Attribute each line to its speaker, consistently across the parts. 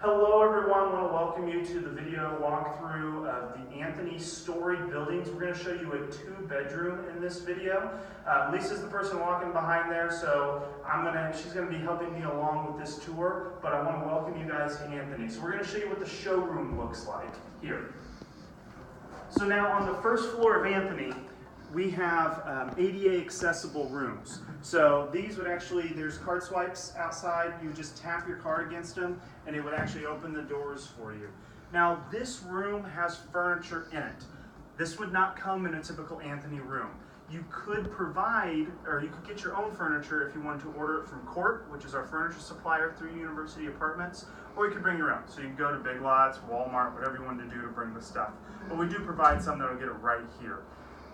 Speaker 1: Hello everyone, I want to welcome you to the video walkthrough of the Anthony Storied buildings. We're going to show you a 2-bedroom in this video. Lisa's the person walking behind there, so she's going to be helping me along with this tour, but I want to welcome you guys to Anthony. So we're going to show you what the showroom looks like here. So now on the first floor of Anthony, we have ADA accessible rooms. So these would actually, there's card swipes outside. You just tap your card against them and it would actually open the doors for you. Now this room has furniture in it. This would not come in a typical Anthony room. You could provide, or you could get your own furniture if you wanted to order it from Court, which is our furniture supplier through University Apartments, or you could bring your own. So you can go to Big Lots, Walmart, whatever you wanted to do to bring the stuff. But we do provide some that will get it right here.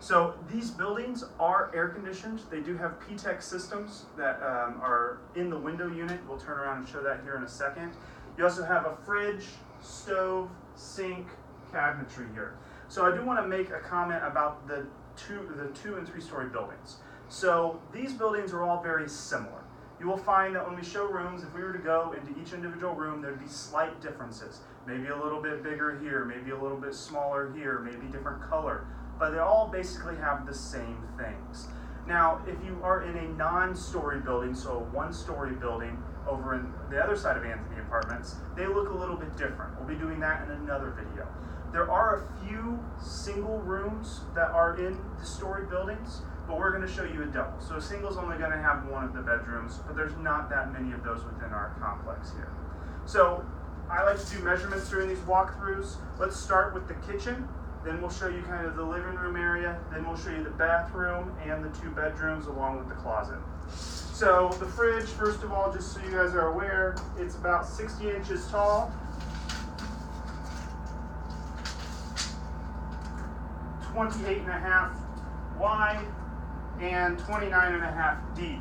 Speaker 1: So these buildings are air conditioned. They do have P-TEC systems that are in the window unit. We'll turn around and show that here in a second. You also have a fridge, stove, sink, cabinetry here. So I do want to make a comment about the two and 3-story buildings. So these buildings are all very similar. You will find that when we show rooms, if we were to go into each individual room, there'd be slight differences. Maybe a little bit bigger here, maybe a little bit smaller here, maybe different color. But they all basically have the same things. Now, if you are in a non-story building, so a 1-story building over in the other side of Anthony Apartments, they look a little bit different. We'll be doing that in another video. There are a few single rooms that are in the story buildings, but we're going to show you a double. So a single's only going to have one of the bedrooms, but there's not that many of those within our complex here. So I like to do measurements during these walkthroughs. Let's start with the kitchen. Then we'll show you kind of the living room area. Then we'll show you the bathroom and the 2 bedrooms along with the closet. So the fridge, first of all, just so you guys are aware, it's about 60 inches tall, 28.5 wide, and 29.5 deep.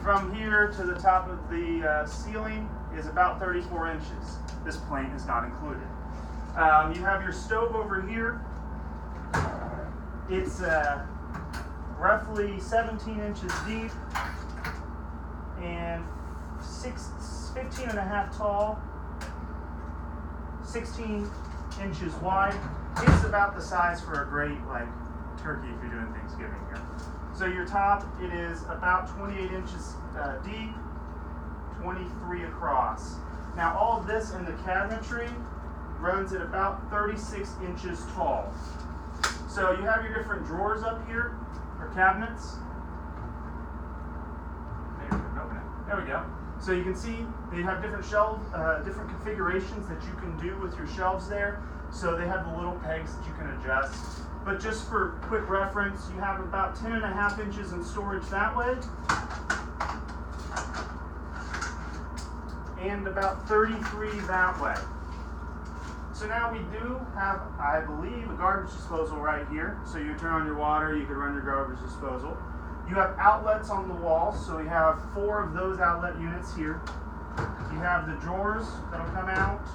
Speaker 1: From here to the top of the ceiling is about 34 inches. This plane is not included. You have your stove over here. It's roughly 17 inches deep and 15.5 tall, 16 inches wide. It's about the size for a great turkey if you're doing Thanksgiving here. So your top, it is about 28 inches deep, 23 across. Now all of this in the cabinetry runs at about 36 inches tall. So you have your different drawers up here, or cabinets. Maybe we can open it. There we go. So you can see they have different different configurations that you can do with your shelves there. So they have the little pegs that you can adjust. But just for quick reference, you have about 10.5 inches in storage that way, and about 33 that way. So now we do have, I believe, a garbage disposal right here. So you turn on your water, you can run your garbage disposal. You have outlets on the walls, so we have 4 of those outlet units here. You have the drawers that'll come out,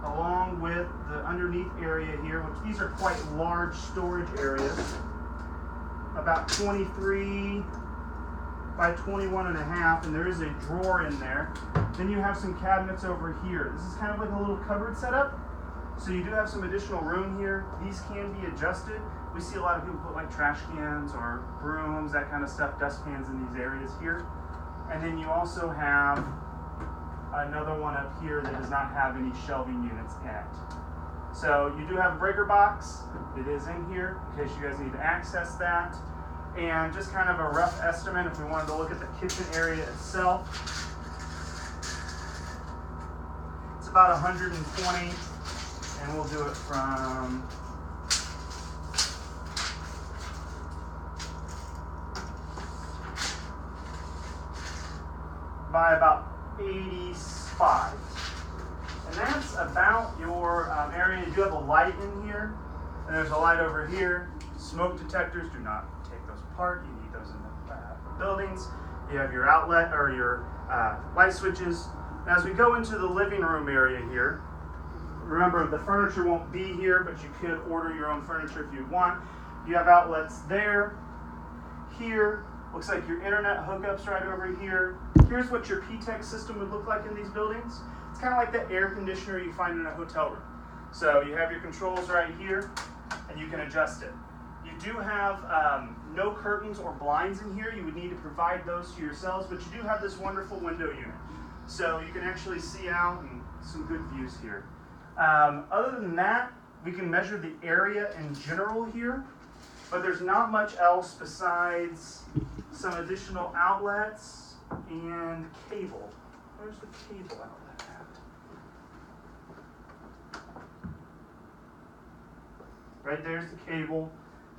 Speaker 1: along with the underneath area here, which these are quite large storage areas, about 23 by 21.5, and there is a drawer in there. Then you have some cabinets over here. This is kind of like a little cupboard setup. So you do have some additional room here. These can be adjusted. We see a lot of people put like trash cans or brooms, that kind of stuff, dustpans in these areas here. And then you also have another one up here that does not have any shelving units in it. So you do have a breaker box. It is in here in case you guys need to access that. And just kind of a rough estimate if we wanted to look at the kitchen area itself. It's about 120, and we'll do it from by about 85. And that's about your area. You do have a light in here, and there's a light over here. Smoke detectors, do not take those apart. You need those in the buildings. You have your outlet or your light switches. Now, as we go into the living room area here, remember the furniture won't be here, but you could order your own furniture if you want. You have outlets there, here, Looks like your internet hookups right over here. Here's what your PTEX system would look like in these buildings. It's kind of like the air conditioner you find in a hotel room. So you have your controls right here, and you can adjust it. You do have no curtains or blinds in here. You would need to provide those to yourselves, but you do have this wonderful window unit. So you can actually see out and some good views here. Other than that, we can measure the area in general here, but there's not much else besides some additional outlets and cable. Where's the cable outlet at? Right there's the cable,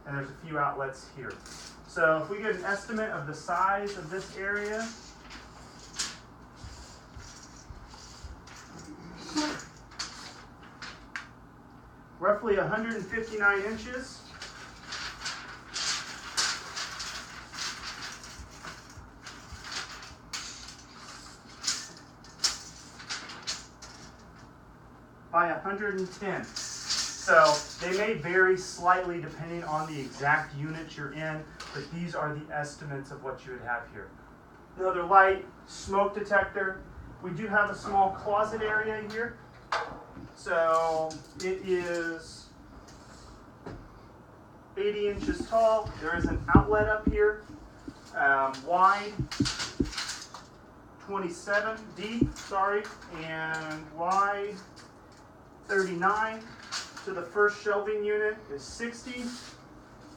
Speaker 1: and there's a few outlets here. So if we get an estimate of the size of this area, roughly 159 inches. By 110. So they may vary slightly depending on the exact unit you're in, but these are the estimates of what you would have here. Another light, smoke detector. We do have a small closet area here. So it is 80 inches tall. There is an outlet up here, wide, 27, deep, and wide 39. To the first shelving unit is 60.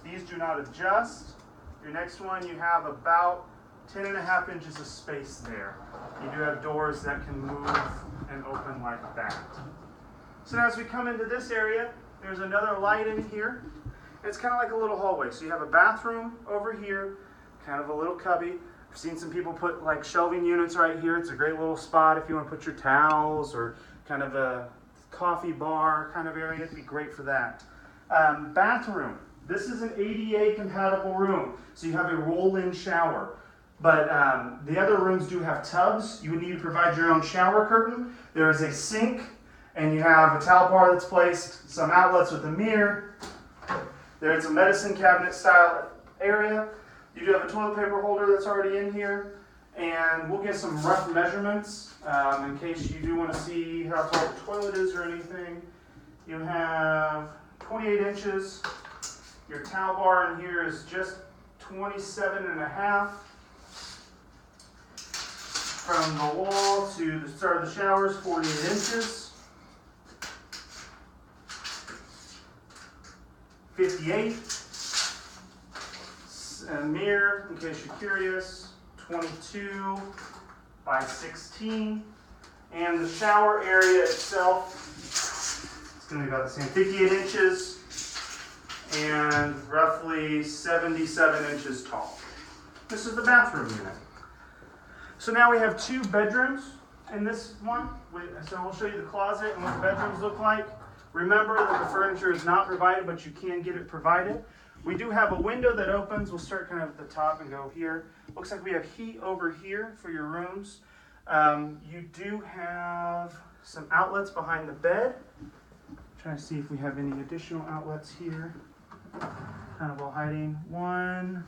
Speaker 1: These do not adjust. Your next one, you have about 10.5 inches of space there. You do have doors that can move and open like that. So now as we come into this area, there's another light in here. It's kind of like a little hallway. So you have a bathroom over here, kind of a little cubby. I've seen some people put like shelving units right here. It's a great little spot if you want to put your towels or kind of a coffee bar kind of area. It'd be great for that. Bathroom. This is an ADA compatible room. So you have a roll-in shower. But the other rooms do have tubs. You would need to provide your own shower curtain. There is a sink, and you have a towel bar that's placed, some outlets with a mirror. There is a medicine cabinet style area. You do have a toilet paper holder that's already in here. And we'll get some rough measurements in case you do want to see how tall the toilet is or anything. You have 28 inches. Your towel bar in here is just 27.5. From the wall to the start of the shower is 48 inches. 58. A mirror, in case you're curious, 22 by 16. And the shower area itself, it's going to be about the same, 58 inches and roughly 77 inches tall. This is the bathroom unit. So now we have 2 bedrooms in this one. So we'll show you the closet and what the bedrooms look like. Remember that the furniture is not provided, but you can get it provided. We do have a window that opens. We'll start kind of at the top and go here. Looks like we have heat over here for your rooms. You do have some outlets behind the bed. Trying to see if we have any additional outlets here. Kind of all hiding. One.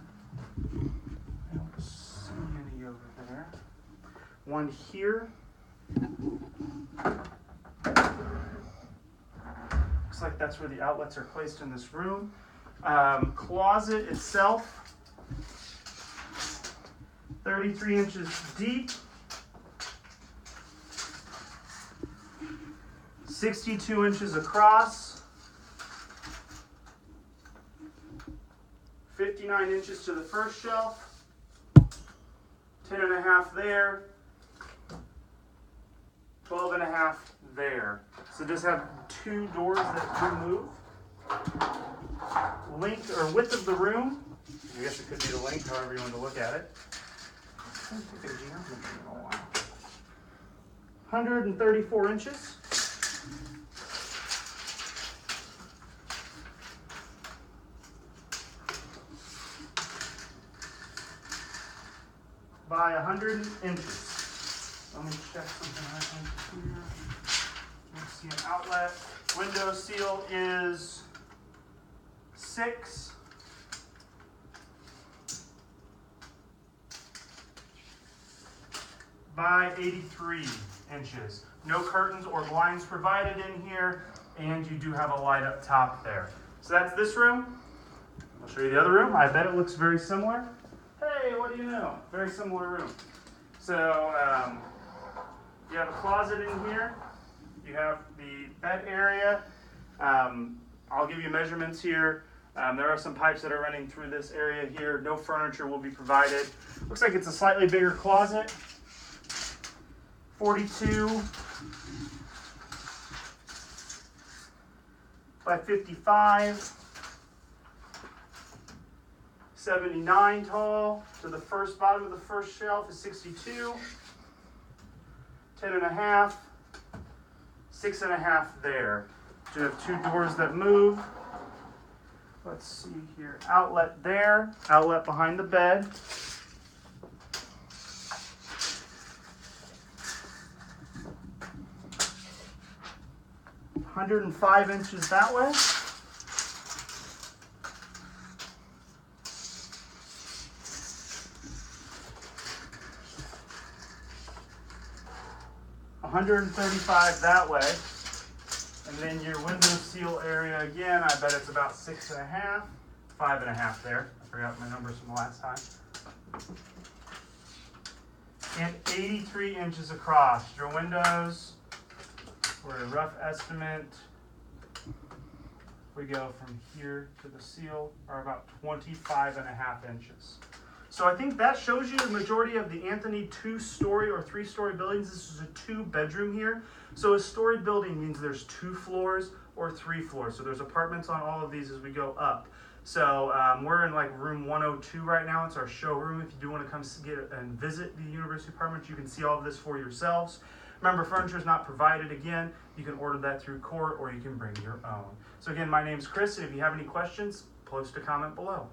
Speaker 1: I don't see any over there. One here. Looks like that's where the outlets are placed in this room. Closet itself, 33 inches deep, 62 inches across, 59 inches to the first shelf, 10.5 there, 12.5 there. So just have 2 doors that can move. Length or width of the room, I guess it could be the length, however you want to look at it. 134 inches. By 100 inches. Let me check something right here. Let's see, an outlet. Window seal is 6. by 83 inches. No curtains or blinds provided in here, and you do have a light up top there. So that's this room. I'll show you the other room. I bet it looks very similar. Hey, what do you know? Very similar room. So you have a closet in here. You have the bed area. I'll give you measurements here. There are some pipes that are running through this area here. No furniture will be provided. Looks like it's a slightly bigger closet. 42 by 55. 79 tall. To the first bottom of the first shelf is 62. 10 and a half. 6 and a half there. So you have two doors that move. Let's see here. Outlet there. Outlet behind the bed. $105 that way. $135 that way. And then your window seal area again, I bet it's about 6 and a half, 5 and a half there. I forgot my numbers from the last time. And 83 inches across. Your windows, for a rough estimate, we go from here to the seal, are about 25 and a half inches. So I think that shows you the majority of the Anthony 2-story or 3-story buildings. This is a 2-bedroom here. So a storied building means there's 2 floors or 3 floors. So there's apartments on all of these as we go up. So we're in like room 102 right now. It's our showroom. If you do want to come get and visit the university apartments, you can see all of this for yourselves. Remember, furniture is not provided again. You can order that through court or you can bring your own. So again, my name's Chris, and if you have any questions, post a comment below.